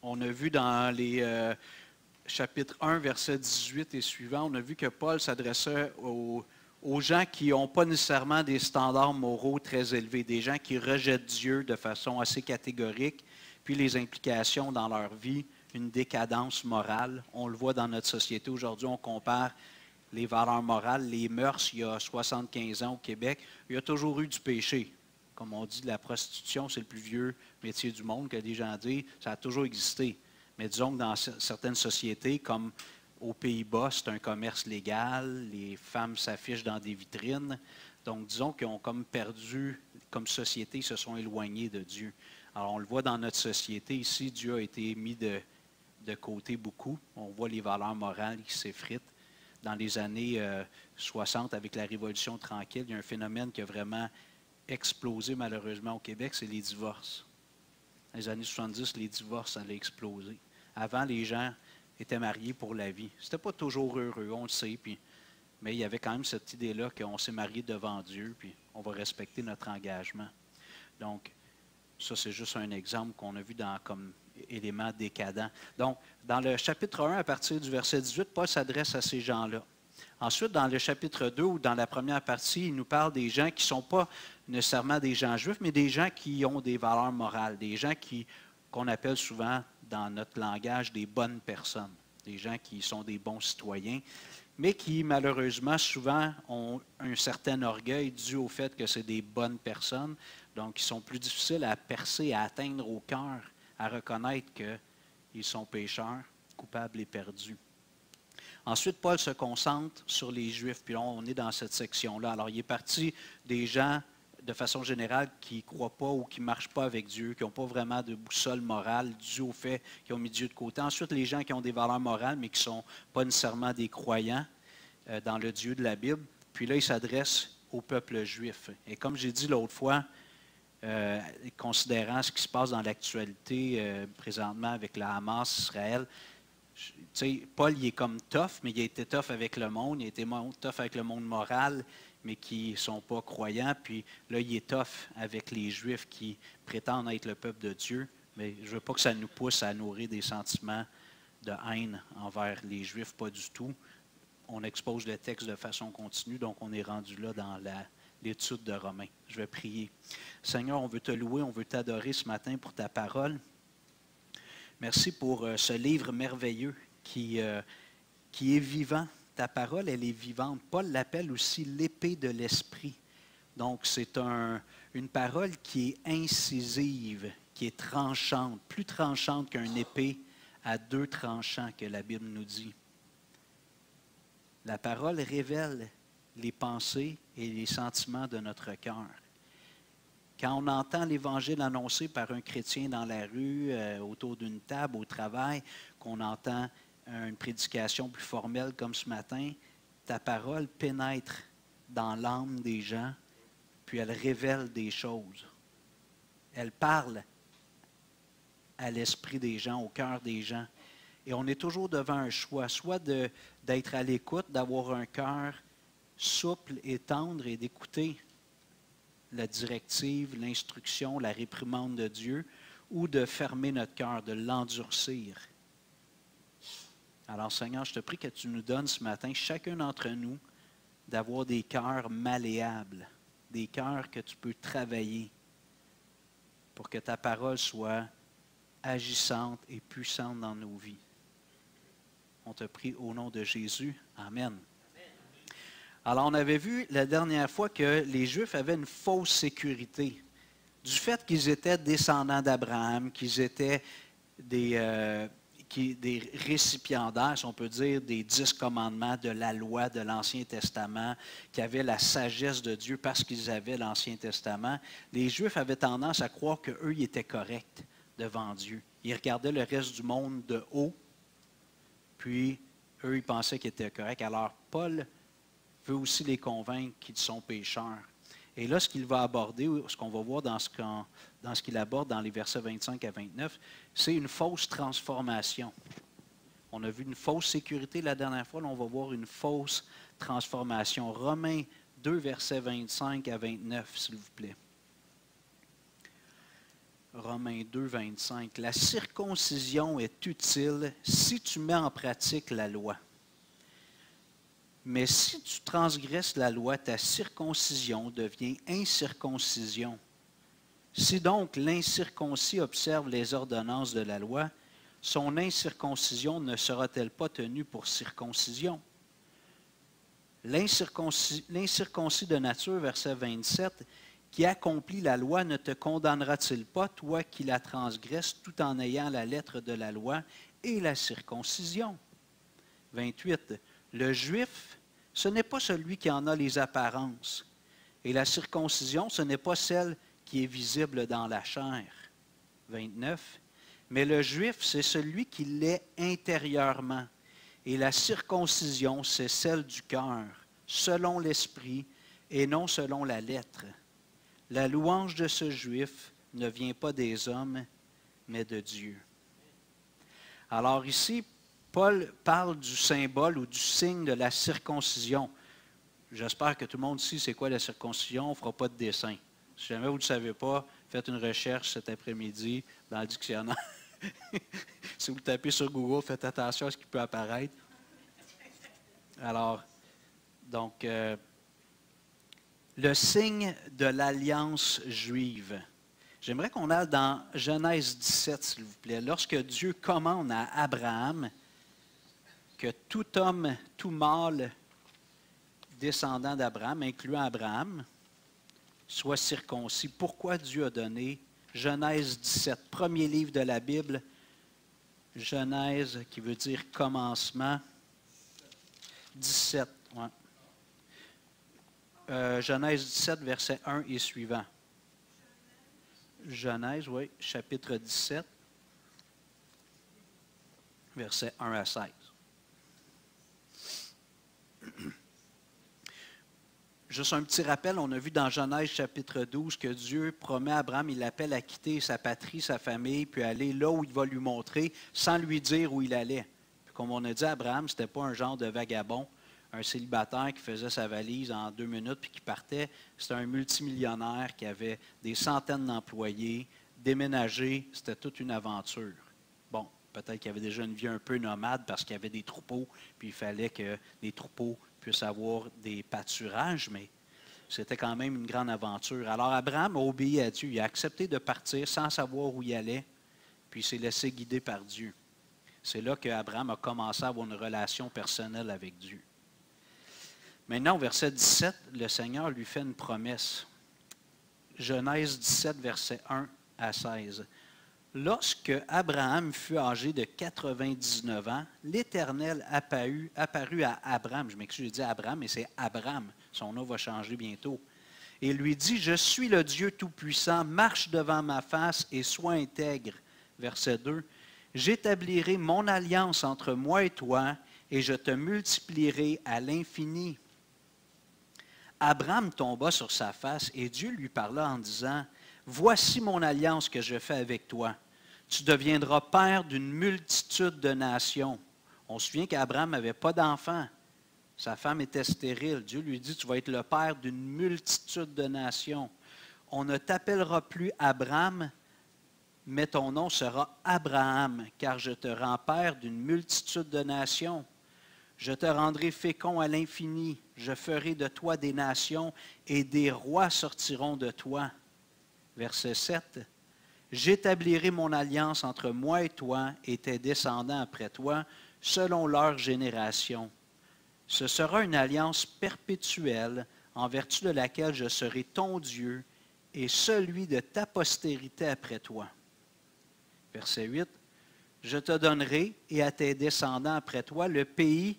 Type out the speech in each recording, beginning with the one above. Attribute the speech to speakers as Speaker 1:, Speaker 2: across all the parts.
Speaker 1: On a vu dans les chapitre 1, verset 18 et suivant, on a vu que Paul s'adressait aux gens qui n'ont pas nécessairement des standards moraux très élevés, des gens qui rejettent Dieu de façon assez catégorique, puis les implications dans leur vie, une décadence morale. On le voit dans notre société aujourd'hui, on compare les valeurs morales, les mœurs, il y a 75 ans au Québec, il y a toujours eu du péché. Comme on dit, la prostitution, c'est le plus vieux métier du monde, que des gens disent, ça a toujours existé. Mais disons que dans certaines sociétés, comme aux Pays-Bas, c'est un commerce légal, les femmes s'affichent dans des vitrines. Donc, disons qu'ils ont comme perdu, comme société, ils se sont éloignés de Dieu. Alors, on le voit dans notre société ici, Dieu a été mis de côté beaucoup. On voit les valeurs morales qui s'effritent. Dans les années 60, avec la Révolution tranquille, il y a un phénomène qui a vraiment explosé malheureusement au Québec, c'est les divorces. Dans les années 70, les divorces allaient exploser. Avant, les gens étaient mariés pour la vie. C'était pas toujours heureux, on le sait, mais il y avait quand même cette idée-là qu'on s'est marié devant Dieu, puis on va respecter notre engagement. Donc, ça, c'est juste un exemple qu'on a vu comme élément décadent. Donc, dans le chapitre 1, à partir du verset 18, Paul s'adresse à ces gens-là. Ensuite, dans le chapitre 2, ou dans la première partie, il nous parle des gens qui ne sont pas nécessairement des gens juifs, mais des gens qui ont des valeurs morales, des gens qu'on appelle souvent, dans notre langage, des bonnes personnes, des gens qui sont des bons citoyens, mais qui, malheureusement, souvent ont un certain orgueil dû au fait que c'est des bonnes personnes, donc ils sont plus difficiles à percer, à atteindre au cœur, à reconnaître qu'ils sont pécheurs, coupables et perdus. Ensuite, Paul se concentre sur les Juifs, puis là, on est dans cette section-là. Alors, il est parti des gens, de façon générale, qui ne croient pas ou qui ne marchent pas avec Dieu, qui n'ont pas vraiment de boussole morale dû au fait qu'ils ont mis Dieu de côté. Ensuite, les gens qui ont des valeurs morales, mais qui ne sont pas nécessairement des croyants dans le Dieu de la Bible. Puis là, il s'adresse au peuple juif. Et comme j'ai dit l'autre fois, considérant ce qui se passe dans l'actualité présentement avec la Hamas, Israël, Paul, il est comme tough, mais il a été tough avec le monde, il a été tough avec le monde moral, mais qui ne sont pas croyants. Puis là, il est tough avec les Juifs qui prétendent être le peuple de Dieu. Mais je ne veux pas que ça nous pousse à nourrir des sentiments de haine envers les Juifs, pas du tout. On expose le texte de façon continue, donc on est rendu là dans l'étude de Romains. Je vais prier. Seigneur, on veut te louer, on veut t'adorer ce matin pour ta parole. Merci pour ce livre merveilleux qui est vivant. Ta parole, elle est vivante. Paul l'appelle aussi l'épée de l'esprit. Donc, c'est une parole qui est incisive, qui est tranchante, plus tranchante qu'une épée à deux tranchants que la Bible nous dit. La parole révèle les pensées et les sentiments de notre cœur. Quand on entend l'Évangile annoncé par un chrétien dans la rue, autour d'une table, au travail, qu'on entend une prédication plus formelle comme ce matin, ta parole pénètre dans l'âme des gens, puis elle révèle des choses. Elle parle à l'esprit des gens, au cœur des gens. Et on est toujours devant un choix, soit d'être à l'écoute, d'avoir un cœur souple et tendre et d'écouter la directive, l'instruction, la réprimande de Dieu, ou de fermer notre cœur, de l'endurcir. Alors Seigneur, je te prie que tu nous donnes ce matin, chacun d'entre nous, d'avoir des cœurs malléables, des cœurs que tu peux travailler pour que ta parole soit agissante et puissante dans nos vies. On te prie au nom de Jésus. Amen. Alors, on avait vu la dernière fois que les Juifs avaient une fausse sécurité. Du fait qu'ils étaient descendants d'Abraham, qu'ils étaient des récipiendaires, si on peut dire, des 10 commandements de la loi de l'Ancien Testament, qui avaient la sagesse de Dieu parce qu'ils avaient l'Ancien Testament, les Juifs avaient tendance à croire qu'eux, ils étaient corrects devant Dieu. Ils regardaient le reste du monde de haut, puis eux, ils pensaient qu'ils étaient corrects. Alors, Paul veut aussi les convaincre qu'ils sont pécheurs. Et là, ce qu'il va aborder, ce qu'on va voir dans ce qu'il aborde dans les versets 25 à 29, c'est une fausse transformation. On a vu une fausse sécurité la dernière fois, là, on va voir une fausse transformation. Romains 2, versets 25 à 29, s'il vous plaît. Romains 2, 25. La circoncision est utile si tu mets en pratique la loi. Mais si tu transgresses la loi, ta circoncision devient incirconcision. Si donc l'incirconcis observe les ordonnances de la loi, son incirconcision ne sera-t-elle pas tenue pour circoncision? L'incirconcis de nature, verset 27, qui accomplit la loi ne te condamnera-t-il pas, toi qui la transgresses tout en ayant la lettre de la loi et la circoncision? 28. Le juif, ce n'est pas celui qui en a les apparences, et la circoncision, ce n'est pas celle qui est visible dans la chair. 29. Mais le juif, c'est celui qui l'est intérieurement, et la circoncision, c'est celle du cœur, selon l'esprit et non selon la lettre. La louange de ce juif ne vient pas des hommes, mais de Dieu. Alors ici, Paul parle du symbole ou du signe de la circoncision. J'espère que tout le monde sait c'est quoi la circoncision, on ne fera pas de dessin. Si jamais vous ne le savez pas, faites une recherche cet après-midi dans le dictionnaire. Si vous le tapez sur Google, faites attention à ce qui peut apparaître. Alors, donc, le signe de l'alliance juive. J'aimerais qu'on aille dans Genèse 17, s'il vous plaît. Lorsque Dieu commande à Abraham que tout homme, tout mâle descendant d'Abraham, incluant Abraham, soit circoncis. Pourquoi Dieu a donné Genèse 17, premier livre de la Bible, Genèse qui veut dire commencement, 17, ouais. Genèse 17, verset 1 et suivant. Genèse, oui, chapitre 17, verset 1 à 16. Juste un petit rappel, on a vu dans Genèse chapitre 12 que Dieu promet à Abraham, il l'appelle à quitter sa patrie, sa famille, puis aller là où il va lui montrer, sans lui dire où il allait. Puis comme on a dit, Abraham, ce n'était pas un genre de vagabond, un célibataire qui faisait sa valise en 2 minutes puis qui partait. C'était un multimillionnaire qui avait des centaines d'employés, déménagé, c'était toute une aventure. Bon, peut-être qu'il avait déjà une vie un peu nomade parce qu'il y avait des troupeaux, puis il fallait que les troupeaux puissent avoir des pâturages, mais c'était quand même une grande aventure. Alors Abraham a obéi à Dieu, il a accepté de partir sans savoir où il allait, puis il s'est laissé guider par Dieu. C'est là qu'Abraham a commencé à avoir une relation personnelle avec Dieu. Maintenant, au verset 17, le Seigneur lui fait une promesse. Genèse 17, verset 1 à 16. Lorsque Abraham fut âgé de 99 ans, l'Éternel apparut à Abraham. Je m'excuse, je dis Abraham, mais c'est Abraham. Son nom va changer bientôt. Et il lui dit, « Je suis le Dieu Tout-Puissant, marche devant ma face et sois intègre. » Verset 2. « J'établirai mon alliance entre moi et toi, et je te multiplierai à l'infini. » Abraham tomba sur sa face, et Dieu lui parla en disant, « Voici mon alliance que je fais avec toi. Tu deviendras père d'une multitude de nations. » On se souvient qu'Abraham n'avait pas d'enfant. Sa femme était stérile. Dieu lui dit, « Tu vas être le père d'une multitude de nations. On ne t'appellera plus Abraham, mais ton nom sera Abraham, car je te rends père d'une multitude de nations. Je te rendrai fécond à l'infini. Je ferai de toi des nations, et des rois sortiront de toi. » Verset 7. « J'établirai mon alliance entre moi et toi et tes descendants après toi, selon leur génération. Ce sera une alliance perpétuelle, en vertu de laquelle je serai ton Dieu et celui de ta postérité après toi. » Verset 8. « Je te donnerai et à tes descendants après toi le pays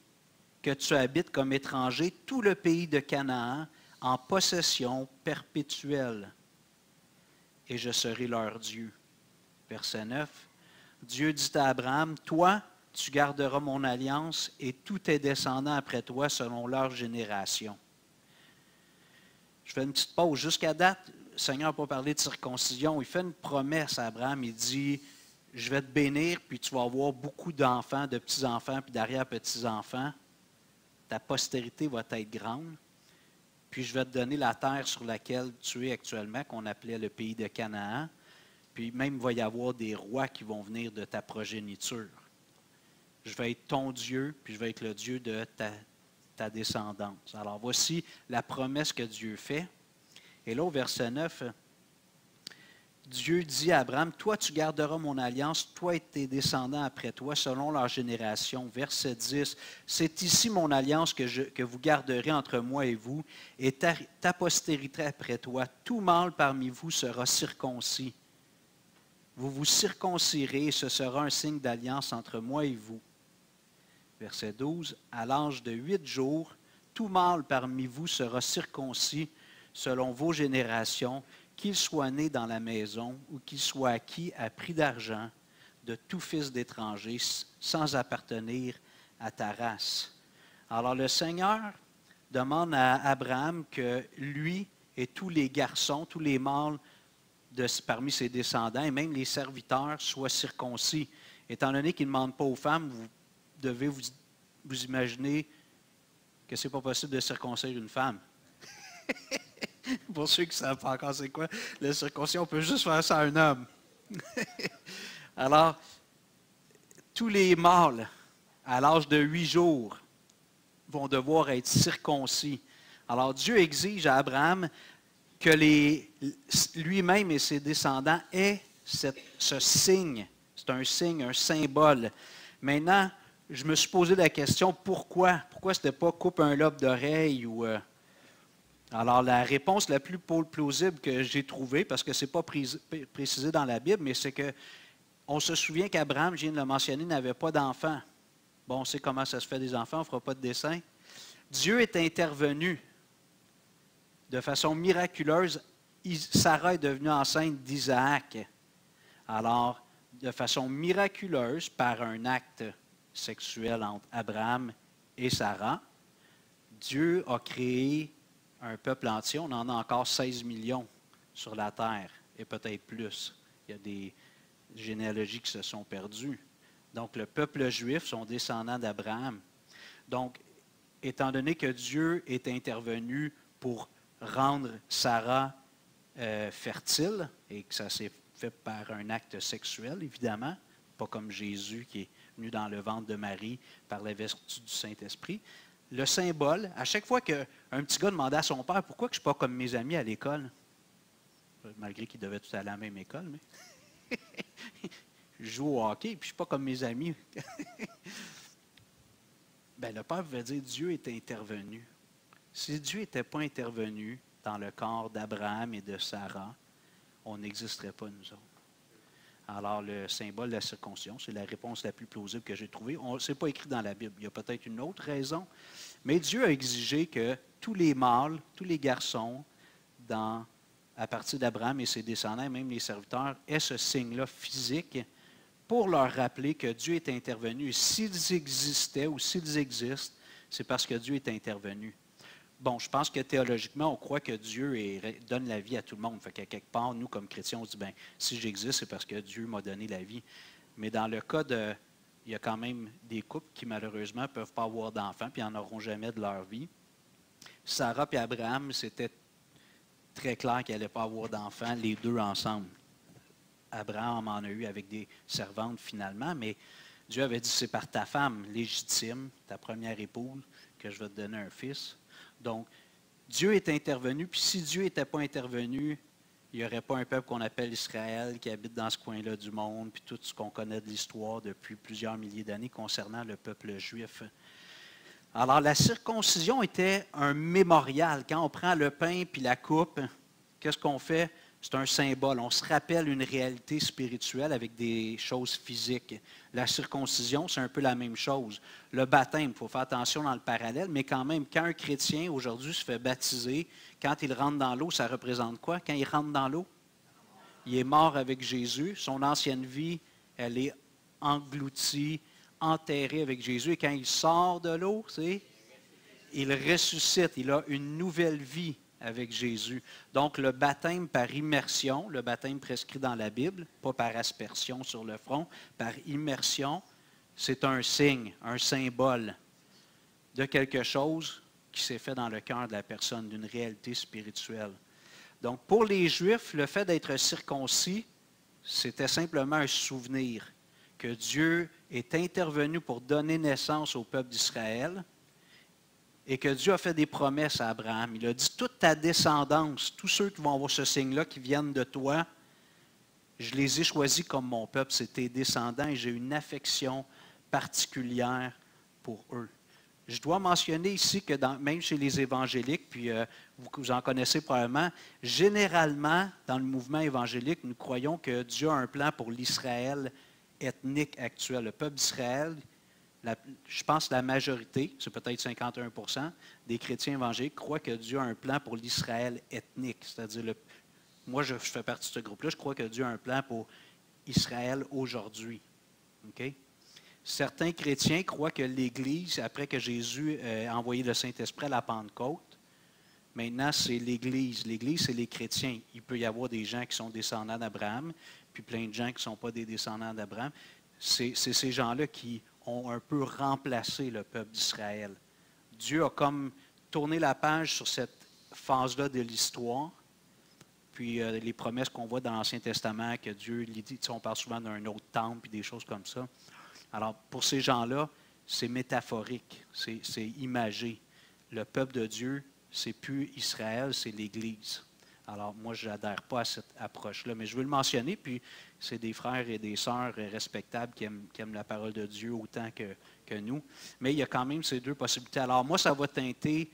Speaker 1: que tu habites comme étranger, tout le pays de Canaan, en possession perpétuelle. Et je serai leur Dieu. » Verset 9. Dieu dit à Abraham, « Toi, tu garderas mon alliance et tous tes descendants après toi selon leur génération. » Je fais une petite pause. Jusqu'à date, le Seigneur n'a pas parlé de circoncision. Il fait une promesse à Abraham. Il dit, « Je vais te bénir, puis tu vas avoir beaucoup d'enfants, de petits-enfants, puis d'arrière-petits-enfants. Ta postérité va être grande. Puis je vais te donner la terre sur laquelle tu es actuellement, qu'on appelait le pays de Canaan. Puis même, il va y avoir des rois qui vont venir de ta progéniture. Je vais être ton Dieu, puis je vais être le Dieu de ta descendance. Alors, voici la promesse que Dieu fait. Et là, au verset 9, Dieu dit à Abraham, « Toi, tu garderas mon alliance, toi et tes descendants après toi, selon leur génération. » Verset 10, « C'est ici mon alliance que vous garderez entre moi et vous, et ta postérité après toi. Tout mâle parmi vous sera circoncis. Vous vous circoncirez, et ce sera un signe d'alliance entre moi et vous. » Verset 12, « À l'âge de 8 jours, tout mâle parmi vous sera circoncis selon vos générations, qu'il soit né dans la maison ou qu'il soit acquis à prix d'argent de tout fils d'étranger sans appartenir à ta race. » Alors le Seigneur demande à Abraham que lui et tous les garçons, tous les mâles parmi ses descendants et même les serviteurs soient circoncis. Étant donné qu'il ne demande pas aux femmes, vous devez vous imaginer que ce n'est pas possible de circoncire une femme. Pour ceux qui ne savent pas encore c'est quoi, la circoncision, on peut juste faire ça à un homme. Alors, tous les mâles, à l'âge de 8 jours, vont devoir être circoncis. Alors, Dieu exige à Abraham que lui-même et ses descendants aient ce signe. C'est un signe, un symbole. Maintenant, je me suis posé la question, pourquoi? Pourquoi ce n'était pas coupe un lobe d'oreille ou... Alors, la réponse la plus plausible que j'ai trouvée, parce que ce n'est pas précisé dans la Bible, mais c'est qu'on se souvient qu'Abraham, je viens de le mentionner, n'avait pas d'enfant. Bon, on sait comment ça se fait des enfants, on ne fera pas de dessin. Dieu est intervenu de façon miraculeuse. Sarah est devenue enceinte d'Isaac. Alors, de façon miraculeuse, par un acte sexuel entre Abraham et Sarah, Dieu a créé un peuple entier. On en a encore 16 millions sur la terre, et peut-être plus. Il y a des généalogies qui se sont perdues. Donc, le peuple juif sont descendants d'Abraham. Donc, étant donné que Dieu est intervenu pour rendre Sarah fertile, et que ça s'est fait par un acte sexuel, évidemment, pas comme Jésus qui est venu dans le ventre de Marie par la vertu du Saint-Esprit. Le symbole, à chaque fois qu'un petit gars demandait à son père, « Pourquoi je ne suis pas comme mes amis à l'école? » Malgré qu'ils devaient tous aller à la même école, mais je joue au hockey, puis je ne suis pas comme mes amis. Bien, le père veut dire, Dieu est intervenu. Si Dieu n'était pas intervenu dans le corps d'Abraham et de Sarah, on n'existerait pas, nous autres. Alors, le symbole de la circoncision, c'est la réponse la plus plausible que j'ai trouvée. Ce n'est pas écrit dans la Bible. Il y a peut-être une autre raison. Mais Dieu a exigé que tous les mâles, tous les garçons, à partir d'Abraham et ses descendants, même les serviteurs, aient ce signe-là physique pour leur rappeler que Dieu est intervenu. S'ils existaient ou s'ils existent, c'est parce que Dieu est intervenu. Bon, je pense que théologiquement, on croit que Dieu donne la vie à tout le monde. Fait qu'à quelque part, nous, comme chrétiens, on se dit, bien, si j'existe, c'est parce que Dieu m'a donné la vie. Mais dans le cas il y a quand même des couples qui, malheureusement, ne peuvent pas avoir d'enfants, puis n'en auront jamais de leur vie. Sarah et Abraham, c'était très clair qu'ils n'allaient pas avoir d'enfants, les deux ensemble. Abraham en a eu avec des servantes, finalement, mais Dieu avait dit, c'est par ta femme légitime, ta première épouse, que je vais te donner un fils. Donc, Dieu est intervenu, puis si Dieu n'était pas intervenu, il n'y aurait pas un peuple qu'on appelle Israël qui habite dans ce coin-là du monde, puis tout ce qu'on connaît de l'histoire depuis plusieurs milliers d'années concernant le peuple juif. Alors, la circoncision était un mémorial. Quand on prend le pain puis la coupe, qu'est-ce qu'on fait? C'est un symbole. On se rappelle une réalité spirituelle avec des choses physiques. La circoncision, c'est un peu la même chose. Le baptême, il faut faire attention dans le parallèle, mais quand même, quand un chrétien aujourd'hui se fait baptiser, quand il rentre dans l'eau, ça représente quoi? Quand il rentre dans l'eau, il est mort avec Jésus. Son ancienne vie, elle est engloutie, enterrée avec Jésus. Et quand il sort de l'eau, il ressuscite. Il a une nouvelle vie avec Jésus. Donc, le baptême par immersion, le baptême prescrit dans la Bible, pas par aspersion sur le front, par immersion, c'est un signe, un symbole de quelque chose qui s'est fait dans le cœur de la personne, d'une réalité spirituelle. Donc, pour les Juifs, le fait d'être circoncis, c'était simplement un souvenir que Dieu est intervenu pour donner naissance au peuple d'Israël et que Dieu a fait des promesses à Abraham. Il a dit, toute ta descendance, tous ceux qui vont avoir ce signe-là, qui viennent de toi, je les ai choisis comme mon peuple, c'est tes descendants, et j'ai une affection particulière pour eux. Je dois mentionner ici que même chez les évangéliques, puis vous en connaissez probablement, généralement, dans le mouvement évangélique, nous croyons que Dieu a un plan pour l'Israël ethnique actuel. Le peuple d'Israël, je pense que la majorité, c'est peut-être 51% des chrétiens évangéliques, croient que Dieu a un plan pour l'Israël ethnique. C'est-à-dire, moi je fais partie de ce groupe-là, je crois que Dieu a un plan pour Israël aujourd'hui. Okay? Certains chrétiens croient que l'Église, après que Jésus a envoyé le Saint-Esprit à la Pentecôte, maintenant c'est l'Église. L'Église, c'est les chrétiens. Il peut y avoir des gens qui sont descendants d'Abraham, puis plein de gens qui ne sont pas des descendants d'Abraham. C'est ces gens-là qui ont un peu remplacé le peuple d'Israël. Dieu a comme tourné la page sur cette phase-là de l'histoire. Puis les promesses qu'on voit dans l'Ancien Testament, que Dieu dit, on parle souvent d'un autre temple, puis des choses comme ça. Alors, pour ces gens-là, c'est métaphorique, c'est imagé. Le peuple de Dieu, c'est plus Israël, c'est l'Église. Alors, moi, je n'adhère pas à cette approche-là, mais je veux le mentionner, puis c'est des frères et des sœurs respectables qui aiment la parole de Dieu autant que nous. Mais il y a quand même ces deux possibilités. Alors, moi, ça va teinter,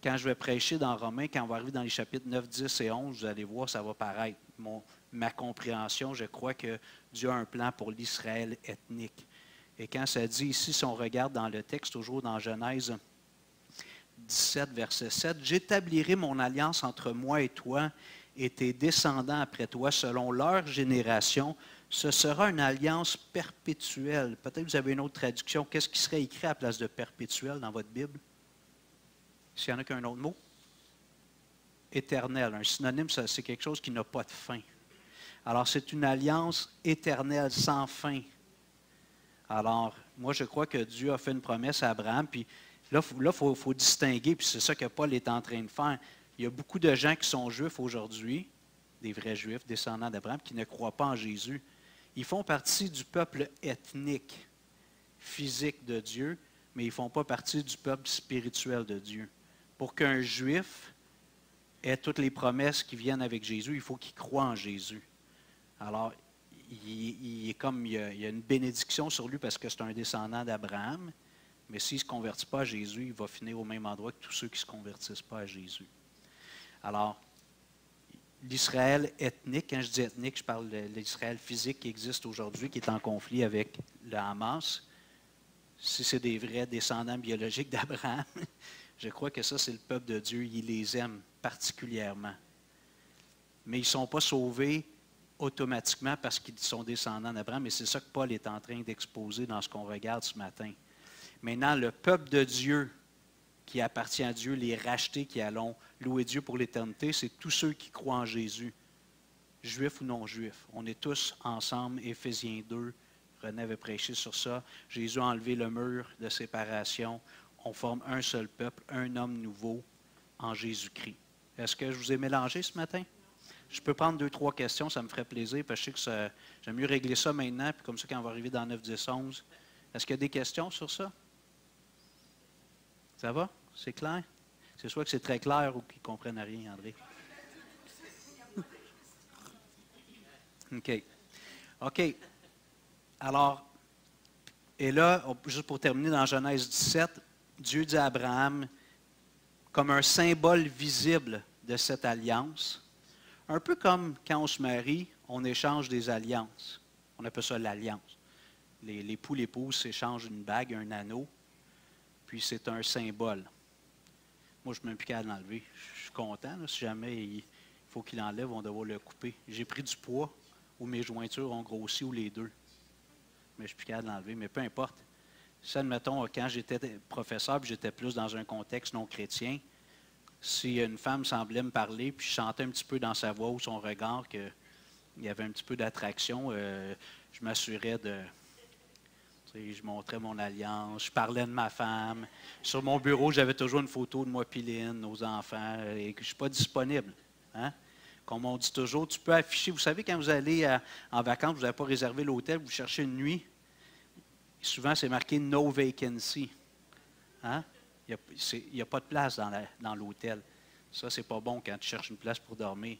Speaker 1: quand je vais prêcher dans Romains, quand on va arriver dans les chapitres 9, 10 et 11, vous allez voir, ça va paraître. Ma compréhension, je crois que Dieu a un plan pour l'Israël ethnique. Et quand ça dit ici, si on regarde dans le texte, toujours dans Genèse 17, verset 7, « J'établirai mon alliance entre moi et toi et tes descendants après toi, selon leur génération. Ce sera une alliance perpétuelle. » Peut-être que vous avez une autre traduction. Qu'est-ce qui serait écrit à la place de perpétuel dans votre Bible? S'il y en a qu'un autre mot? Éternel. Un synonyme, c'est quelque chose qui n'a pas de fin. Alors, c'est une alliance éternelle, sans fin. Alors, moi, je crois que Dieu a fait une promesse à Abraham, puis là, il faut distinguer, puis c'est ça que Paul est en train de faire. Il y a beaucoup de gens qui sont juifs aujourd'hui, des vrais juifs, descendants d'Abraham, qui ne croient pas en Jésus. Ils font partie du peuple ethnique, physique de Dieu, mais ils ne font pas partie du peuple spirituel de Dieu. Pour qu'un juif ait toutes les promesses qui viennent avec Jésus, il faut qu'il croie en Jésus. Alors, il y a une bénédiction sur lui parce que c'est un descendant d'Abraham, mais s'il ne se convertit pas à Jésus, il va finir au même endroit que tous ceux qui ne se convertissent pas à Jésus. Alors, l'Israël ethnique, quand je dis ethnique, je parle de l'Israël physique qui existe aujourd'hui, qui est en conflit avec le Hamas. Si c'est des vrais descendants biologiques d'Abraham, je crois que ça, c'est le peuple de Dieu. Il les aime particulièrement. Mais ils ne sont pas sauvés automatiquement parce qu'ils sont descendants d'Abraham, et c'est ça que Paul est en train d'exposer dans ce qu'on regarde ce matin. Maintenant, le peuple de Dieu qui appartient à Dieu, les rachetés qui allons louer Dieu pour l'éternité, c'est tous ceux qui croient en Jésus, juifs ou non juifs. On est tous ensemble, Éphésiens 2, René avait prêché sur ça. Jésus a enlevé le mur de séparation. On forme un seul peuple, un homme nouveau en Jésus-Christ. Est-ce que je vous ai mélangé ce matin? Je peux prendre 2-3 questions, ça me ferait plaisir, parce que je sais que j'aime mieux régler ça maintenant, puis comme ça, quand on va arriver dans 9, 10, 11. Est-ce qu'il y a des questions sur ça? Ça va? C'est clair? C'est soit que c'est très clair ou qu'ils ne comprennent rien, André. OK. OK. Alors, et là, juste pour terminer dans Genèse 17, Dieu dit à Abraham, comme un symbole visible de cette alliance, un peu comme quand on se marie, on échange des alliances. On appelle ça l'alliance. L'époux, l'épouse s'échangent une bague, un anneau, puis c'est un symbole. Moi, je ne suis plus qu'à l'enlever. Je suis content. Là, si jamais il faut qu'il l'enlève, on va devoir le couper. J'ai pris du poids, ou mes jointures ont grossi, ou les deux. Mais je ne suis plus qu'à l'enlever. Mais peu importe. Si, admettons, quand j'étais professeur, puis j'étais plus dans un contexte non chrétien, si une femme semblait me parler, puis je sentais un petit peu dans sa voix ou son regard qu'il y avait un petit peu d'attraction, je m'assurais de... Je montrais mon alliance, je parlais de ma femme. Sur mon bureau, j'avais toujours une photo de moi, Piline, nos enfants, et que je ne suis pas disponible. Hein? Comme on dit toujours, tu peux afficher, vous savez, quand vous allez en vacances, vous n'avez pas réservé l'hôtel, vous cherchez une nuit, souvent c'est marqué « no vacancy ». Hein? Il n'y a pas de place dans l'hôtel. Ça, c'est pas bon quand tu cherches une place pour dormir.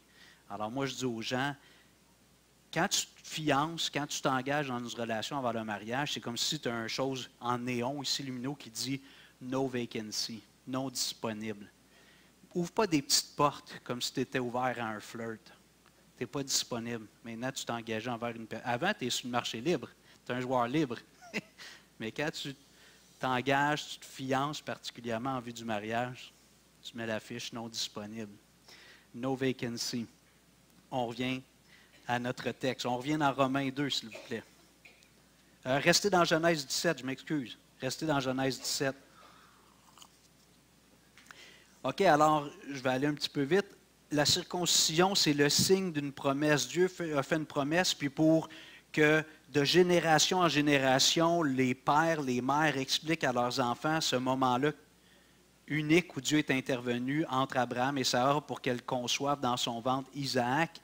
Speaker 1: Alors moi, je dis aux gens, quand tu te fiances, quand tu t'engages dans une relation avant le mariage, c'est comme si tu as une chose en néon ici lumineux qui dit « no vacancy », non disponible. Ouvre pas des petites portes comme si tu étais ouvert à un flirt. Tu n'es pas disponible. Maintenant, tu t'es engagé envers une personne. Avant, tu es sur le marché libre. Tu es un joueur libre. Mais quand tu t'engages, tu te fiances particulièrement en vue du mariage, tu mets la fiche non disponible. No vacancy. On revient à notre texte. On revient dans Romains 2, s'il vous plaît. Restez dans Genèse 17, je m'excuse. Restez dans Genèse 17. OK, alors, je vais aller un petit peu vite. La circoncision, c'est le signe d'une promesse. Dieu a fait une promesse, puis pour que de génération en génération, les pères, les mères expliquent à leurs enfants ce moment-là unique où Dieu est intervenu entre Abraham et Sarah pour qu'elle conçoive dans son ventre Isaac.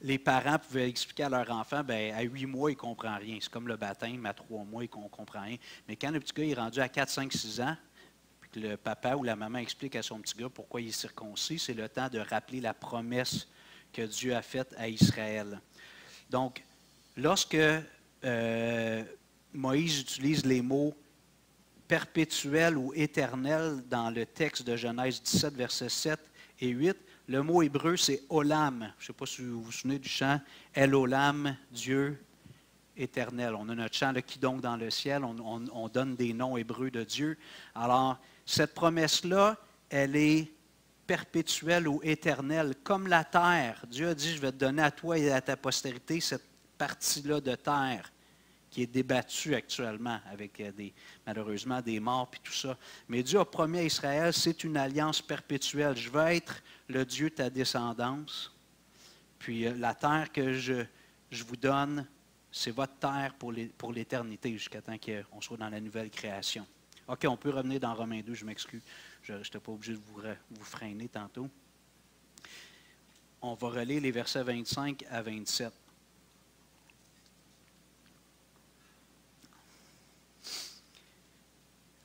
Speaker 1: Les parents pouvaient expliquer à leur enfant, bien, à 8 mois, il ne comprend rien. C'est comme le baptême, à 3 mois, il ne comprend rien. Mais quand le petit gars est rendu à 4, 5, 6 ans, puis que le papa ou la maman explique à son petit gars pourquoi il est circoncis, c'est le temps de rappeler la promesse que Dieu a faite à Israël. Donc, lorsque Moïse utilise les mots perpétuel ou éternel dans le texte de Genèse 17, versets 7 et 8, le mot hébreu, c'est Olam. Je ne sais pas si vous vous souvenez du chant El Olam, Dieu éternel. On a notre chant, le qui donc dans le ciel, on donne des noms hébreux de Dieu. Alors, cette promesse-là, elle est perpétuelle ou éternelle, comme la terre. Dieu a dit, je vais te donner à toi et à ta postérité cette partie-là de terre qui est débattue actuellement avec malheureusement des morts et tout ça. Mais Dieu a promis à Israël, c'est une alliance perpétuelle. Je vais être le Dieu de ta descendance. Puis la terre que je vous donne, c'est votre terre pour l'éternité, jusqu'à temps qu'on soit dans la nouvelle création. OK, on peut revenir dans Romains 2, je m'excuse. Je n'étais pas obligé de vous freiner tantôt. On va relire les versets 25 à 27.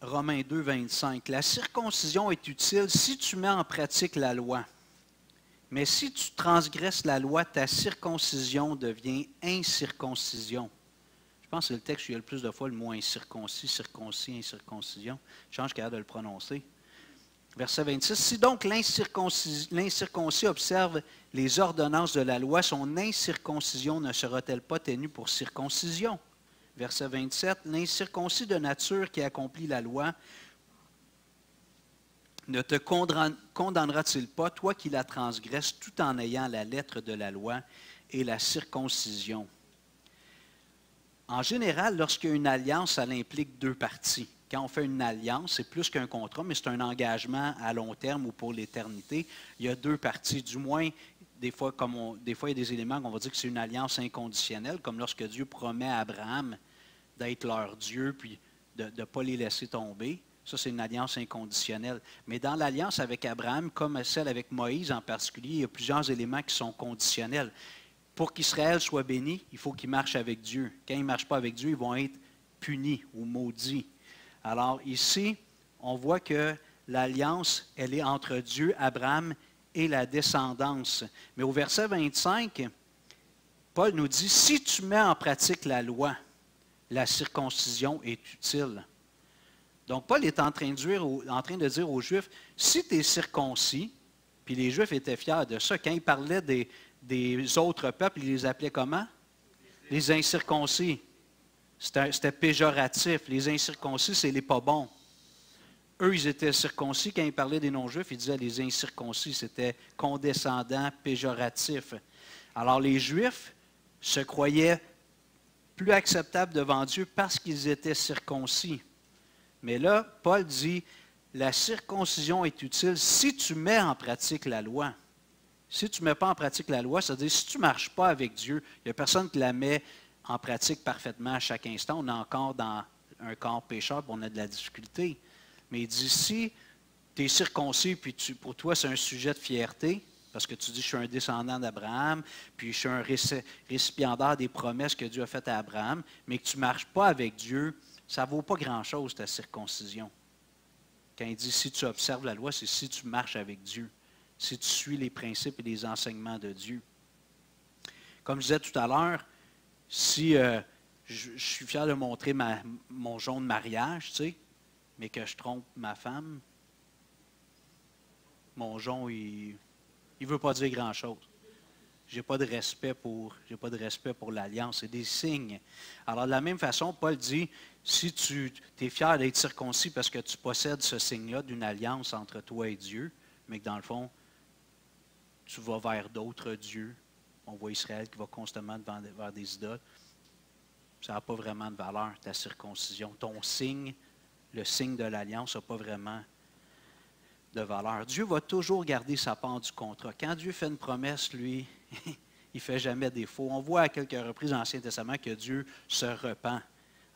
Speaker 1: Romains 2, 25. La circoncision est utile si tu mets en pratique la loi. Mais si tu transgresses la loi, ta circoncision devient incirconcision. Je pense que c'est le texte où il y a le plus de fois le mot incirconcis, circoncis, incirconcision. Je change capable de le prononcer. Verset 26. Si donc l'incirconcis observe les ordonnances de la loi, son incirconcision ne sera-t-elle pas tenue pour circoncision? Verset 27. L'incirconcis de nature qui accomplit la loi ne te condamnera-t-il pas, toi qui la transgresses, tout en ayant la lettre de la loi et la circoncision? En général, lorsqu'il y a une alliance, ça implique deux parties. Quand on fait une alliance, c'est plus qu'un contrat, mais c'est un engagement à long terme ou pour l'éternité. Il y a deux parties. Du moins, des fois, il y a des éléments qu'on va dire que c'est une alliance inconditionnelle, comme lorsque Dieu promet à Abraham d'être leur Dieu, puis de ne pas les laisser tomber. Ça, c'est une alliance inconditionnelle. Mais dans l'alliance avec Abraham, comme celle avec Moïse en particulier, il y a plusieurs éléments qui sont conditionnels. Pour qu'Israël soit béni, il faut qu'il marche avec Dieu. Quand ils ne marchent pas avec Dieu, ils vont être punis ou maudits. Alors ici, on voit que l'alliance, elle est entre Dieu, Abraham et la descendance. Mais au verset 25, Paul nous dit, si tu mets en pratique la loi, la circoncision est utile. Donc Paul est en train de dire aux Juifs, si tu es circoncis, puis les Juifs étaient fiers de ça, quand ils parlaient des autres peuples, ils les appelaient comment? Les incirconcis. C'était péjoratif. Les incirconcis, c'est les pas bons. Eux, ils étaient circoncis. Quand ils parlaient des non-juifs, ils disaient les incirconcis. C'était condescendant, péjoratif. Alors, les Juifs se croyaient plus acceptables devant Dieu parce qu'ils étaient circoncis. Mais là, Paul dit, la circoncision est utile si tu mets en pratique la loi. Si tu ne mets pas en pratique la loi, c'est-à-dire si tu ne marches pas avec Dieu, il n'y a personne qui la met en pratique parfaitement à chaque instant. On est encore dans un corps pécheur, puis on a de la difficulté. Mais il dit, si tu es circoncis, puis pour toi c'est un sujet de fierté, Parce que tu dis, je suis un descendant d'Abraham, puis je suis un récipiendaire des promesses que Dieu a faites à Abraham, mais que tu ne marches pas avec Dieu, ça ne vaut pas grand-chose, ta circoncision. Quand il dit, si tu observes la loi, c'est si tu marches avec Dieu, si tu suis les principes et les enseignements de Dieu. Comme je disais tout à l'heure, si je suis fier de montrer mon jonc de mariage, tu sais, mais que je trompe ma femme, mon jonc, il ne veut pas dire grand-chose. Je n'ai pas de respect pour l'alliance. C'est des signes. Alors, de la même façon, Paul dit, si tu es fier d'être circoncis parce que tu possèdes ce signe-là d'une alliance entre toi et Dieu, mais que dans le fond, tu vas vers d'autres dieux. On voit Israël qui va constamment vers des idoles. Ça n'a pas vraiment de valeur, ta circoncision. Ton signe, le signe de l'alliance, n'a pas vraiment de valeur. Dieu va toujours garder sa part du contrat. Quand Dieu fait une promesse, lui, il ne fait jamais défaut. On voit à quelques reprises dans l'Ancien Testament que Dieu se repent.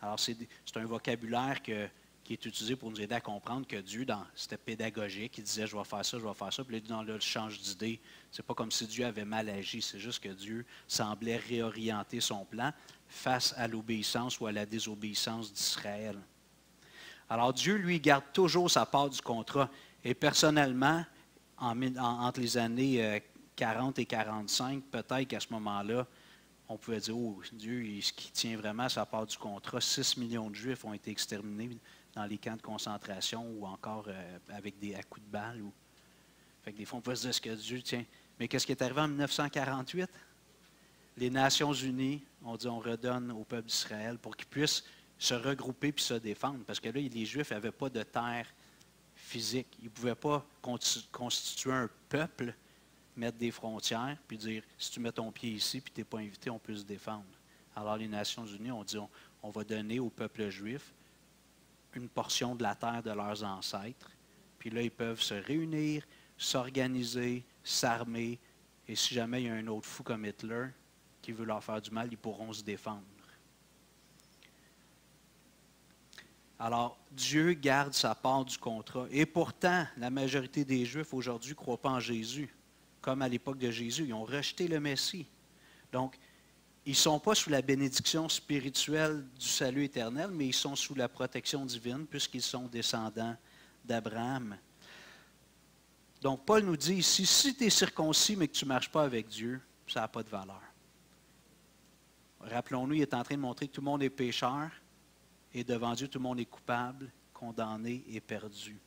Speaker 1: Alors, c'est un vocabulaire qui est utilisé pour nous aider à comprendre que Dieu, c'était pédagogique, il disait, je vais faire ça, puis là, il change d'idée. Ce n'est pas comme si Dieu avait mal agi, c'est juste que Dieu semblait réorienter son plan face à l'obéissance ou à la désobéissance d'Israël. Alors, Dieu, lui, garde toujours sa part du contrat. Et personnellement, entre les années 40 et 45, peut-être qu'à ce moment-là, on pouvait dire, oh, Dieu, ce qui tient vraiment à sa part du contrat, 6 millions de Juifs ont été exterminés dans les camps de concentration ou encore à coups de balle. Fait que des fois, on peut se dire, est-ce que Dieu tient? Mais qu'est-ce qui est arrivé en 1948? Les Nations unies ont dit, on redonne au peuple d'Israël pour qu'ils puissent se regrouper puis se défendre. Parce que là, les Juifs n'avaient pas de terre physique. Ils ne pouvaient pas constituer un peuple, mettre des frontières, puis dire, si tu mets ton pied ici, puis tu n'es pas invité, on peut se défendre. Alors les Nations unies ont dit, on va donner au peuple juif une portion de la terre de leurs ancêtres, puis là, ils peuvent se réunir, s'organiser, s'armer, et si jamais il y a un autre fou comme Hitler qui veut leur faire du mal, ils pourront se défendre. Alors, Dieu garde sa part du contrat. Et pourtant, la majorité des Juifs aujourd'hui ne croient pas en Jésus. Comme à l'époque de Jésus, ils ont rejeté le Messie. Donc, ils ne sont pas sous la bénédiction spirituelle du salut éternel, mais ils sont sous la protection divine puisqu'ils sont descendants d'Abraham. Donc, Paul nous dit ici, si tu es circoncis mais que tu ne marches pas avec Dieu, ça n'a pas de valeur. Rappelons-nous, il est en train de montrer que tout le monde est pécheur. Et devant Dieu, tout le monde est coupable, condamné et perdu.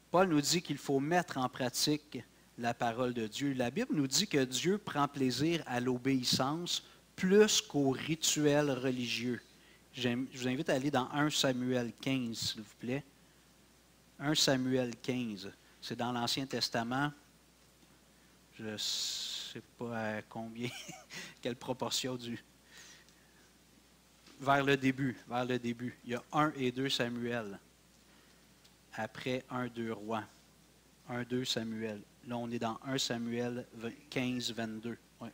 Speaker 1: Paul nous dit qu'il faut mettre en pratique la parole de Dieu. La Bible nous dit que Dieu prend plaisir à l'obéissance plus qu'aux rituels religieux. Je vous invite à aller dans 1 Samuel 15, s'il vous plaît. 1 Samuel 15. C'est dans l'Ancien Testament. Je ne sais pas à combien, quelle proportion vers le début. Il y a 1 et 2 Samuel. Après 1, 2 rois. 1, 2 Samuel. Là, on est dans 1 Samuel 15, 22. Ouais.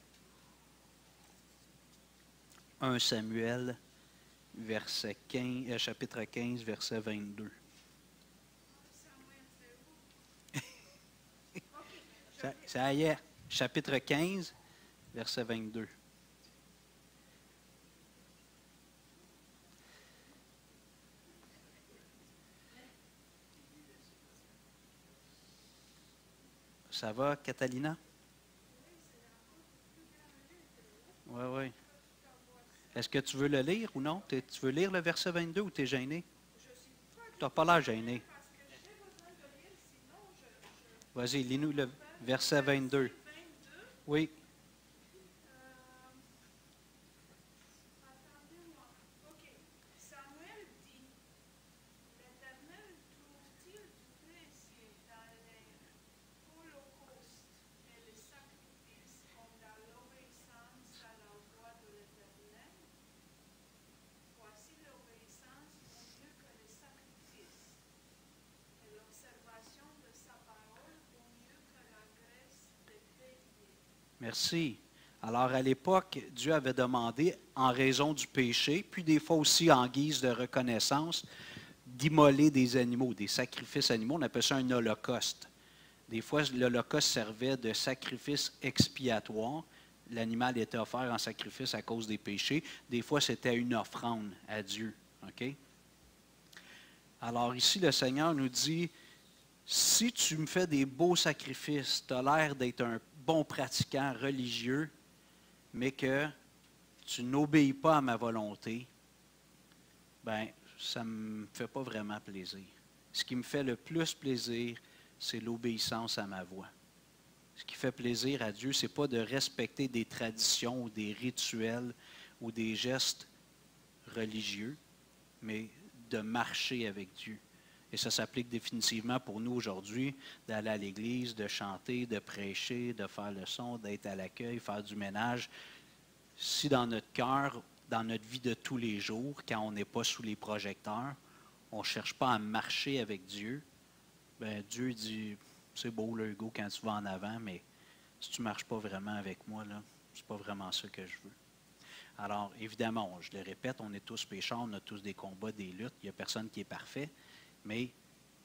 Speaker 1: 1 Samuel, chapitre 15, verset 22. Ça y est. Chapitre 15, verset 22. Ça va, Catalina? Oui, oui. Est-ce que tu veux le lire ou non? Tu veux lire le verset 22 ou tu es gêné? Tu n'as pas l'air gêné. Vas-y, lis-nous le verset 22. Oui. Merci. Alors, à l'époque, Dieu avait demandé, en raison du péché, puis des fois aussi en guise de reconnaissance, d'immoler des animaux, des sacrifices animaux. On appelle ça un holocauste. Des fois, l'Holocauste servait de sacrifice expiatoire. L'animal était offert en sacrifice à cause des péchés. Des fois, c'était une offrande à Dieu. Okay? Alors ici, le Seigneur nous dit, si tu me fais des beaux sacrifices, tu as l'air d'être un bon pratiquant religieux, mais que tu n'obéis pas à ma volonté, ben ça ne me fait pas vraiment plaisir. Ce qui me fait le plus plaisir, c'est l'obéissance à ma voix. Ce qui fait plaisir à Dieu, ce n'est pas de respecter des traditions ou des rituels ou des gestes religieux, mais de marcher avec Dieu. Et ça s'applique définitivement pour nous aujourd'hui, d'aller à l'église, de chanter, de prêcher, de faire le son, d'être à l'accueil, faire du ménage. Si dans notre cœur, dans notre vie de tous les jours, quand on n'est pas sous les projecteurs, on ne cherche pas à marcher avec Dieu, bien, Dieu dit, c'est beau le Hugo quand tu vas en avant, mais si tu ne marches pas vraiment avec moi, ce n'est pas vraiment ça que je veux. Alors, évidemment, je le répète, on est tous pécheurs, on a tous des combats, des luttes, il n'y a personne qui est parfait, mais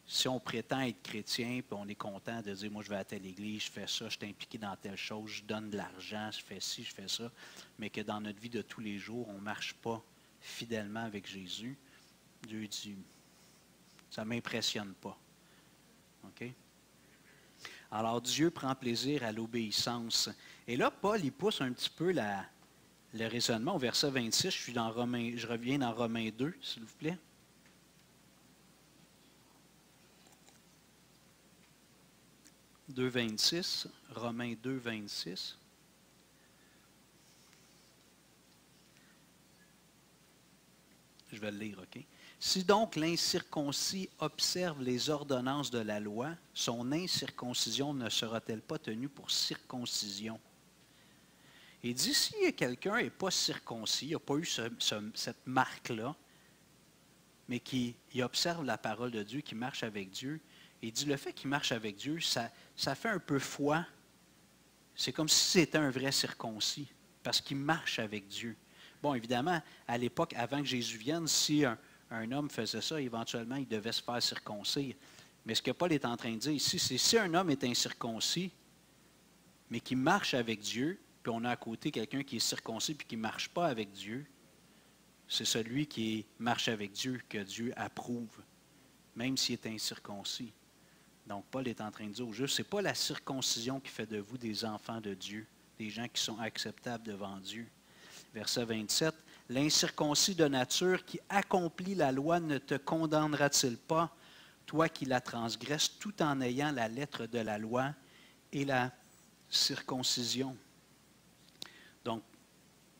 Speaker 1: si on prétend être chrétien, puis on est content de dire, moi je vais à telle église, je fais ça, je suis impliqué dans telle chose, je donne de l'argent, je fais ci, je fais ça, mais que dans notre vie de tous les jours, on ne marche pas fidèlement avec Jésus, Dieu dit, ça ne m'impressionne pas. OK? Alors, Dieu prend plaisir à l'obéissance. Et là, Paul, il pousse un petit peu le raisonnement au verset 26. Je reviens dans Romains 2, s'il vous plaît. « 2,26, Romains 2, 26. Je vais le lire, OK? « Si donc l'incirconcis observe les ordonnances de la loi, son incirconcision ne sera-t-elle pas tenue pour circoncision? » Il dit, si quelqu'un n'est pas circoncis, il n'a pas eu cette marque-là, mais qui observe la parole de Dieu, qui marche avec Dieu, il dit, le fait qu'il marche avec Dieu, ça fait un peu foi. C'est comme si c'était un vrai circoncis, parce qu'il marche avec Dieu. Bon, évidemment, à l'époque, avant que Jésus vienne, si un homme faisait ça, éventuellement, il devait se faire circoncire. Mais ce que Paul est en train de dire ici, c'est si un homme est incirconcis, mais qui marche avec Dieu, puis on a à côté quelqu'un qui est circoncis puis qui ne marche pas avec Dieu, c'est celui qui marche avec Dieu que Dieu approuve, même s'il est incirconcis. Donc, Paul est en train de dire aux Juifs, ce n'est pas la circoncision qui fait de vous des enfants de Dieu, des gens qui sont acceptables devant Dieu. Verset 27, « L'incirconcis de nature qui accomplit la loi ne te condamnera-t-il pas, toi qui la transgresses, tout en ayant la lettre de la loi et la circoncision. » Donc,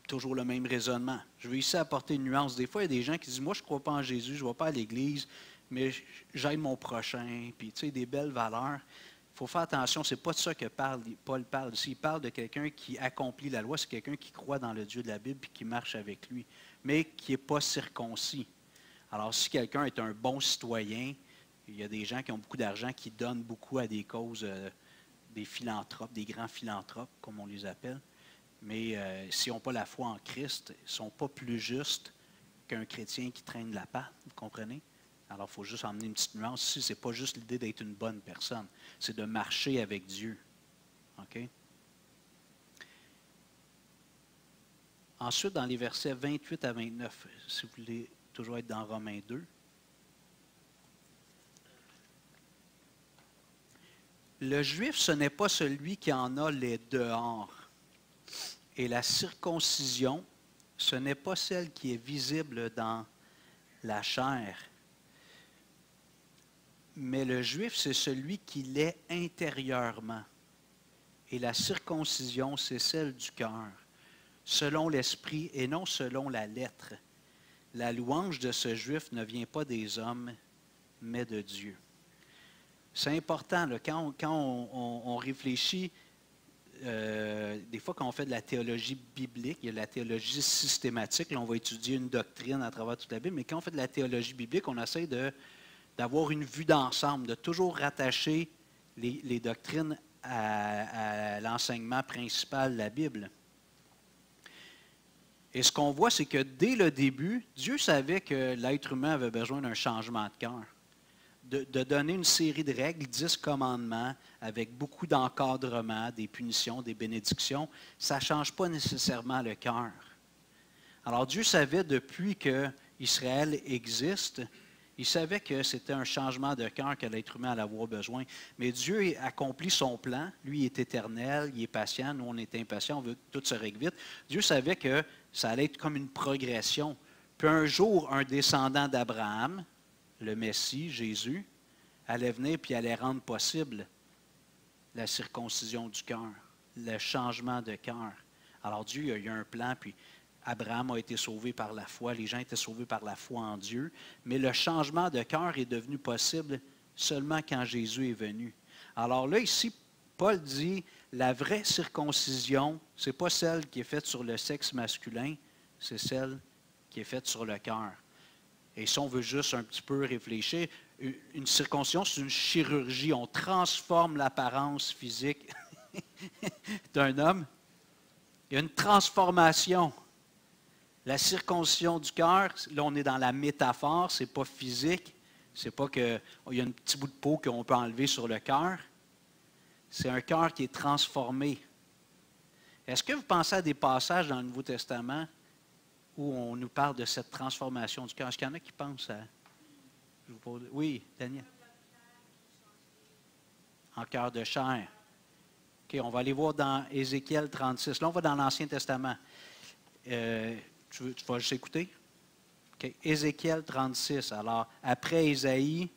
Speaker 1: toujours le même raisonnement. Je vais ici apporter une nuance. Des fois, il y a des gens qui disent, moi, je ne crois pas en Jésus, je ne vais pas à l'Église, mais j'aime mon prochain, puis tu sais, des belles valeurs. Il faut faire attention, ce n'est pas de ça que Paul parle ici. Il parle de quelqu'un qui accomplit la loi, c'est quelqu'un qui croit dans le Dieu de la Bible et qui marche avec lui, mais qui n'est pas circoncis. Alors, si quelqu'un est un bon citoyen, il y a des gens qui ont beaucoup d'argent, qui donnent beaucoup à des causes, des philanthropes, des grands philanthropes, comme on les appelle, mais s'ils n'ont pas la foi en Christ, ils ne sont pas plus justes qu'un chrétien qui traîne la patte, vous comprenez? Alors, il faut juste emmener une petite nuance ici. Ce n'est pas juste l'idée d'être une bonne personne, c'est de marcher avec Dieu. OK? Ensuite, dans les versets 28 à 29, si vous voulez toujours être dans Romains 2, le juif, ce n'est pas celui qui en a les dehors. Et la circoncision, ce n'est pas celle qui est visible dans la chair. Mais le juif, c'est celui qui l'est intérieurement. Et la circoncision, c'est celle du cœur, selon l'esprit et non selon la lettre. La louange de ce juif ne vient pas des hommes, mais de Dieu. C'est important, là, quand on réfléchit, des fois quand on fait de la théologie biblique, il y a la théologie systématique, là, on va étudier une doctrine à travers toute la Bible, mais quand on fait de la théologie biblique, on essaie d'avoir une vue d'ensemble, de toujours rattacher les doctrines à l'enseignement principal de la Bible. Et ce qu'on voit, c'est que dès le début, Dieu savait que l'être humain avait besoin d'un changement de cœur. de donner une série de règles, 10 commandements, avec beaucoup d'encadrement, des punitions, des bénédictions, ça ne change pas nécessairement le cœur. Alors Dieu savait depuis que Israël existe, il savait que c'était un changement de cœur que l'être humain allait avoir besoin. Mais Dieu accomplit son plan. Lui, il est éternel, il est patient. Nous, on est impatients, on veut que tout se règle vite. Dieu savait que ça allait être comme une progression. Puis un jour, un descendant d'Abraham, le Messie, Jésus, allait venir puis allait rendre possible la circoncision du cœur, le changement de cœur. Alors Dieu, il a eu un plan, puis Abraham a été sauvé par la foi, les gens étaient sauvés par la foi en Dieu, mais le changement de cœur est devenu possible seulement quand Jésus est venu. Alors là, ici, Paul dit, la vraie circoncision, ce n'est pas celle qui est faite sur le sexe masculin, c'est celle qui est faite sur le cœur. Et si on veut juste un petit peu réfléchir, une circoncision, c'est une chirurgie. On transforme l'apparence physique d'un homme. Il y a une transformation. La circoncision du cœur, là, on est dans la métaphore, ce n'est pas physique. Ce n'est pas qu'il y a un petit bout de peau qu'on peut enlever sur le cœur. C'est un cœur qui est transformé. Est-ce que vous pensez à des passages dans le Nouveau Testament où on nous parle de cette transformation du cœur? Est-ce qu'il y en a qui pensent à... Oui, Daniel. En cœur de chair. OK, on va aller voir dans Ézéchiel 36. Là, on va dans l'Ancien Testament. Tu vas juste écouter? OK, Ézéchiel 36. Alors, après Ésaïe,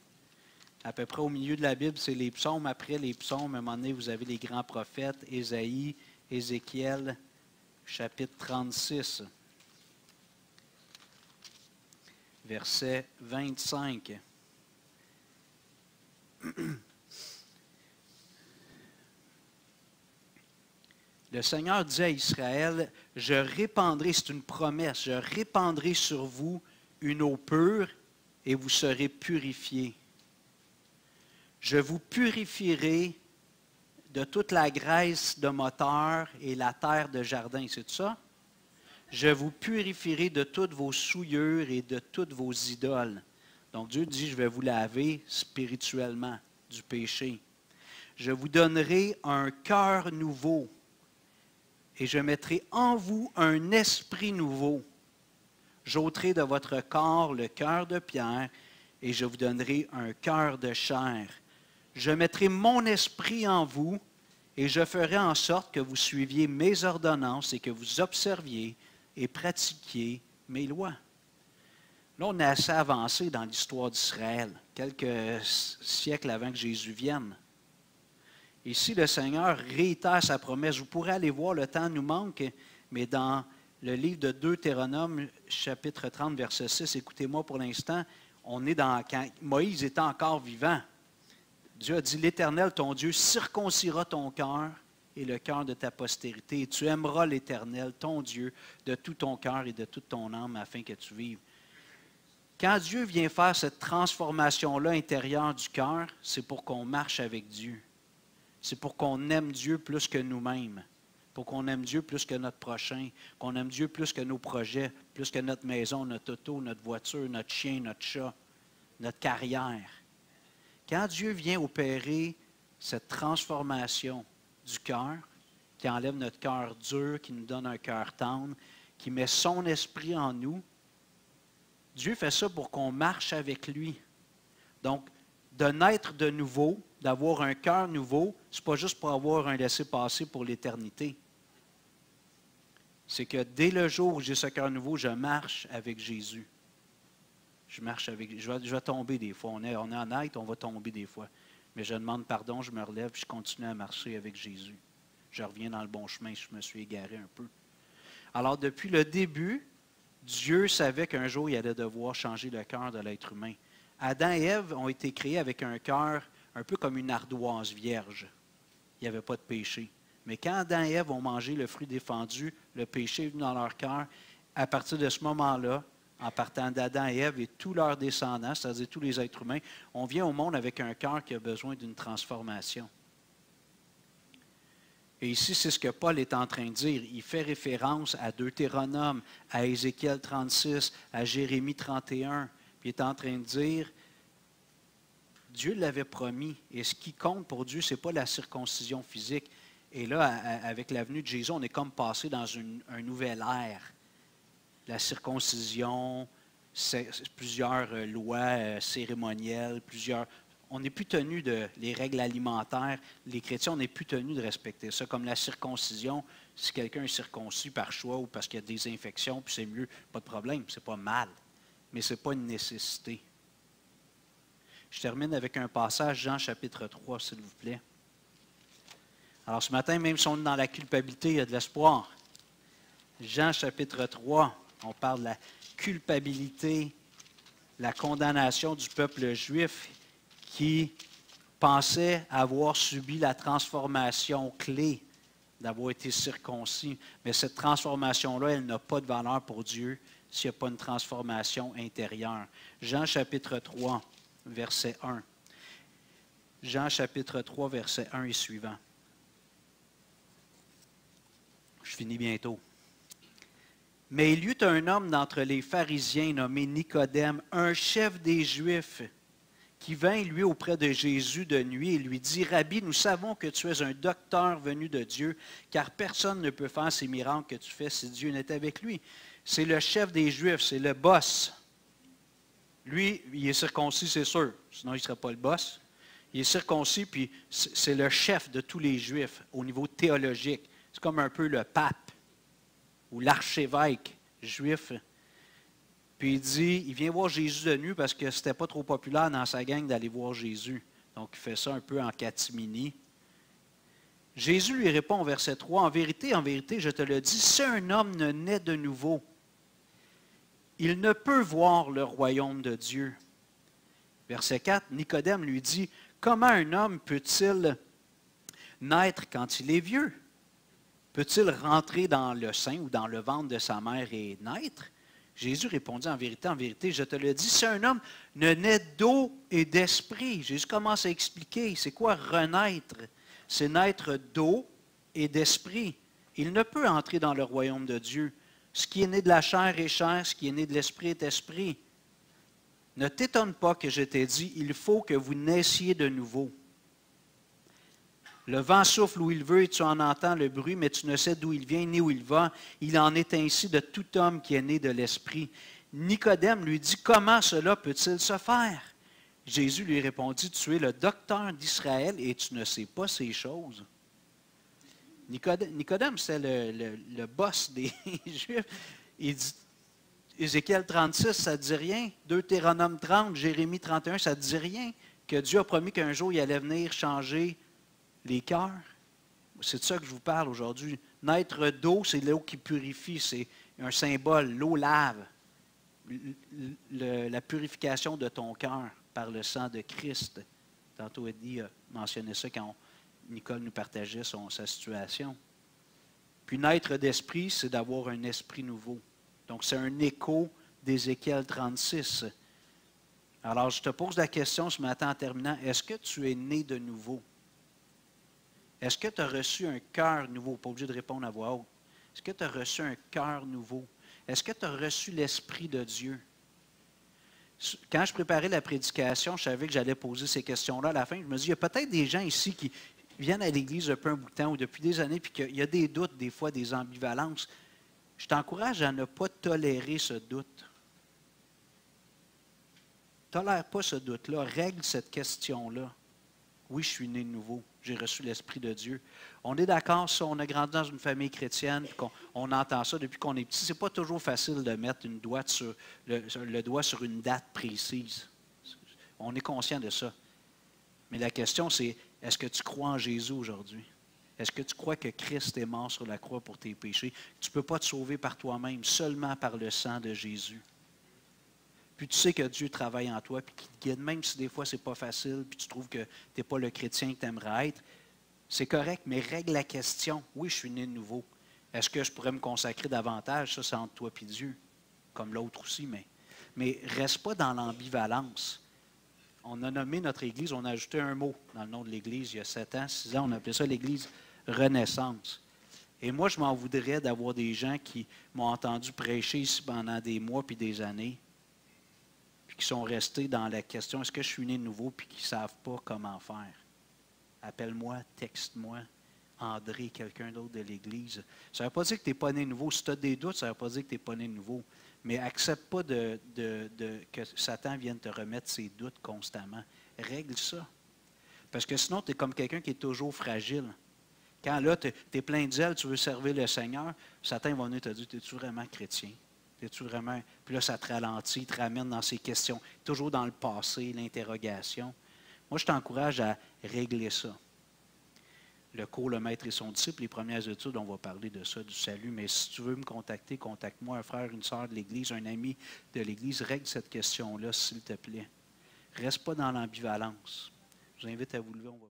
Speaker 1: à peu près au milieu de la Bible, c'est les psaumes. Après les psaumes, à un moment donné, vous avez les grands prophètes, Ésaïe, Ézéchiel, chapitre 36. Verset 25. Le Seigneur dit à Israël, « Je répandrai, c'est une promesse, je répandrai sur vous une eau pure et vous serez purifiés. Je vous purifierai de toute la graisse de moteur et la terre de jardin. » C'est ça? Je vous purifierai de toutes vos souillures et de toutes vos idoles. Donc Dieu dit, je vais vous laver spirituellement du péché. Je vous donnerai un cœur nouveau et je mettrai en vous un esprit nouveau. J'ôterai de votre corps le cœur de pierre et je vous donnerai un cœur de chair. Je mettrai mon esprit en vous et je ferai en sorte que vous suiviez mes ordonnances et que vous observiez et pratiquiez mes lois. Là, on est assez avancé dans l'histoire d'Israël, quelques siècles avant que Jésus vienne. Ici, le Seigneur réitère sa promesse. Vous pourrez aller voir, le temps nous manque, mais dans le livre de Deutéronome, chapitre 30, verset 6, écoutez-moi pour l'instant, on est dans quand Moïse était encore vivant. Dieu a dit, l'Éternel, ton Dieu, circoncira ton cœur et le cœur de ta postérité, et tu aimeras l'Éternel, ton Dieu, de tout ton cœur et de toute ton âme, afin que tu vives. Quand Dieu vient faire cette transformation-là intérieure du cœur, c'est pour qu'on marche avec Dieu. C'est pour qu'on aime Dieu plus que nous-mêmes, pour qu'on aime Dieu plus que notre prochain, qu'on aime Dieu plus que nos projets, plus que notre maison, notre auto, notre voiture, notre chien, notre chat, notre carrière. Quand Dieu vient opérer cette transformation du cœur, qui enlève notre cœur dur, qui nous donne un cœur tendre, qui met son esprit en nous, Dieu fait ça pour qu'on marche avec lui. Donc, de naître de nouveau, d'avoir un cœur nouveau, ce n'est pas juste pour avoir un laissez-passer pour l'éternité. C'est que dès le jour où j'ai ce cœur nouveau, je marche avec Jésus. Je vais tomber des fois. On est honnête, on va tomber des fois. Mais je demande pardon, je me relève, je continue à marcher avec Jésus. Je reviens dans le bon chemin, je me suis égaré un peu. Alors, depuis le début, Dieu savait qu'un jour, il allait devoir changer le cœur de l'être humain. Adam et Ève ont été créés avec un cœur un peu comme une ardoise vierge. Il n'y avait pas de péché. Mais quand Adam et Ève ont mangé le fruit défendu, le péché est venu dans leur cœur. À partir de ce moment-là, en partant d'Adam et Ève et tous leurs descendants, c'est-à-dire tous les êtres humains, on vient au monde avec un cœur qui a besoin d'une transformation. Et ici, c'est ce que Paul est en train de dire. Il fait référence à Deutéronome, à Ézéchiel 36, à Jérémie 31. Puis il est en train de dire, Dieu l'avait promis. Et ce qui compte pour Dieu, ce n'est pas la circoncision physique. Et là, avec la venue de Jésus, on est comme passé dans un nouvel ère. La circoncision, plusieurs lois cérémonielles, on n'est plus tenu les règles alimentaires. Les chrétiens, on n'est plus tenu de respecter ça. Comme la circoncision, si quelqu'un est circoncis par choix ou parce qu'il y a des infections, puis c'est mieux, pas de problème, c'est pas mal. Mais ce n'est pas une nécessité. Je termine avec un passage, Jean chapitre 3, s'il vous plaît. Alors ce matin, même si on est dans la culpabilité, il y a de l'espoir. Jean chapitre 3, on parle de la culpabilité, la condamnation du peuple juif qui pensait avoir subi la transformation clé d'avoir été circoncis. Mais cette transformation-là, elle n'a pas de valeur pour Dieu s'il n'y a pas une transformation intérieure. Jean chapitre 3, verset 1. Jean chapitre 3, verset 1 et suivant. Je finis bientôt. Mais il y eut un homme d'entre les pharisiens nommé Nicodème, un chef des Juifs, qui vint, lui, auprès de Jésus de nuit et lui dit, « Rabbi, nous savons que tu es un docteur venu de Dieu, car personne ne peut faire ces miracles que tu fais si Dieu n'est avec lui. » C'est le chef des Juifs, c'est le boss. Lui, il est circoncis, c'est sûr, sinon il ne serait pas le boss. Il est circoncis, puis c'est le chef de tous les Juifs au niveau théologique. C'est comme un peu le pape ou l'archevêque juif. Puis il dit, il vient voir Jésus de nuit parce que ce n'était pas trop populaire dans sa gang d'aller voir Jésus. Donc il fait ça un peu en catimini. Jésus lui répond au verset 3, en vérité, je te le dis, si un homme ne naît de nouveau, il ne peut voir le royaume de Dieu. Verset 4, Nicodème lui dit, comment un homme peut-il naître quand il est vieux? Peut-il rentrer dans le sein ou dans le ventre de sa mère et naître? Jésus répondit, en vérité, je te le dis, si un homme ne naît d'eau et d'esprit, Jésus commence à expliquer, c'est quoi renaître? C'est naître d'eau et d'esprit. Il ne peut entrer dans le royaume de Dieu. Ce qui est né de la chair est chair, ce qui est né de l'esprit est esprit. Ne t'étonne pas que je t'ai dit, il faut que vous naissiez de nouveau. Le vent souffle où il veut et tu en entends le bruit, mais tu ne sais d'où il vient ni où il va. Il en est ainsi de tout homme qui est né de l'esprit. Nicodème lui dit, comment cela peut-il se faire? Jésus lui répondit, tu es le docteur d'Israël et tu ne sais pas ces choses. Nicodème, c'est le boss des Juifs. Il dit, Ézéchiel 36, ça ne dit rien. Deutéronome 30, Jérémie 31, ça ne dit rien. Que Dieu a promis qu'un jour, il allait venir changer les cœurs. C'est de ça que je vous parle aujourd'hui. Naître d'eau, c'est l'eau qui purifie. C'est un symbole. L'eau lave. La purification de ton cœur par le sang de Christ. Tantôt, Eddie a mentionné ça quand Nicole nous partageait sa situation. Puis naître d'esprit, c'est d'avoir un esprit nouveau. Donc, c'est un écho d'Ézéchiel 36. Alors, je te pose la question ce matin en terminant. Est-ce que tu es né de nouveau? Est-ce que tu as reçu un cœur nouveau? Pas obligé de répondre à voix haute. Est-ce que tu as reçu un cœur nouveau? Est-ce que tu as reçu l'Esprit de Dieu? Quand je préparais la prédication, je savais que j'allais poser ces questions-là à la fin. Je me dis, il y a peut-être des gens ici qui viennent à l'Église depuis un bout de temps ou depuis des années, puis qu'il y a des doutes, des fois des ambivalences. Je t'encourage à ne pas tolérer ce doute. Tolère pas ce doute-là. Règle cette question-là. Oui, je suis né de nouveau. J'ai reçu l'Esprit de Dieu. On est d'accord, ça, on a grandi dans une famille chrétienne, on entend ça depuis qu'on est petit. Ce n'est pas toujours facile de mettre le doigt sur une date précise. On est conscient de ça. Mais la question, c'est, est-ce que tu crois en Jésus aujourd'hui? Est-ce que tu crois que Christ est mort sur la croix pour tes péchés? Tu ne peux pas te sauver par toi-même, seulement par le sang de Jésus. Puis tu sais que Dieu travaille en toi, puis qu'il te guide, même si des fois ce n'est pas facile, puis tu trouves que tu n'es pas le chrétien que tu aimerais être. C'est correct, mais règle la question. Oui, je suis né de nouveau. Est-ce que je pourrais me consacrer davantage? Ça, c'est entre toi et Dieu, comme l'autre aussi, mais reste pas dans l'ambivalence. On a nommé notre Église, on a ajouté un mot dans le nom de l'Église il y a 7 ans, 6 ans, on appelait ça l'Église Renaissance. Et moi, je m'en voudrais d'avoir des gens qui m'ont entendu prêcher ici pendant des mois puis des années, puis qui sont restés dans la question, est-ce que je suis né de nouveau, puis qui ne savent pas comment faire. Appelle-moi, texte-moi, André, quelqu'un d'autre de l'Église. Ça ne veut pas dire que tu n'es pas né de nouveau. Si tu as des doutes, ça ne veut pas dire que tu n'es pas né de nouveau. Mais accepte pas que Satan vienne te remettre ses doutes constamment. Règle ça. Parce que sinon, tu es comme quelqu'un qui est toujours fragile. Quand là, tu es plein de zèle, tu veux servir le Seigneur, Satan va venir te dire, es-tu vraiment chrétien? Es-tu vraiment... Puis là, ça te ralentit, te ramène dans ces questions, toujours dans le passé, l'interrogation. Moi, je t'encourage à régler ça. Le cours, le maître et son disciple, les premières études, on va parler de ça, du salut. Mais si tu veux me contacter, contacte-moi, un frère, une sœur de l'Église, un ami de l'Église. Règle cette question-là, s'il te plaît. Reste pas dans l'ambivalence. Je vous invite à vous lever, on va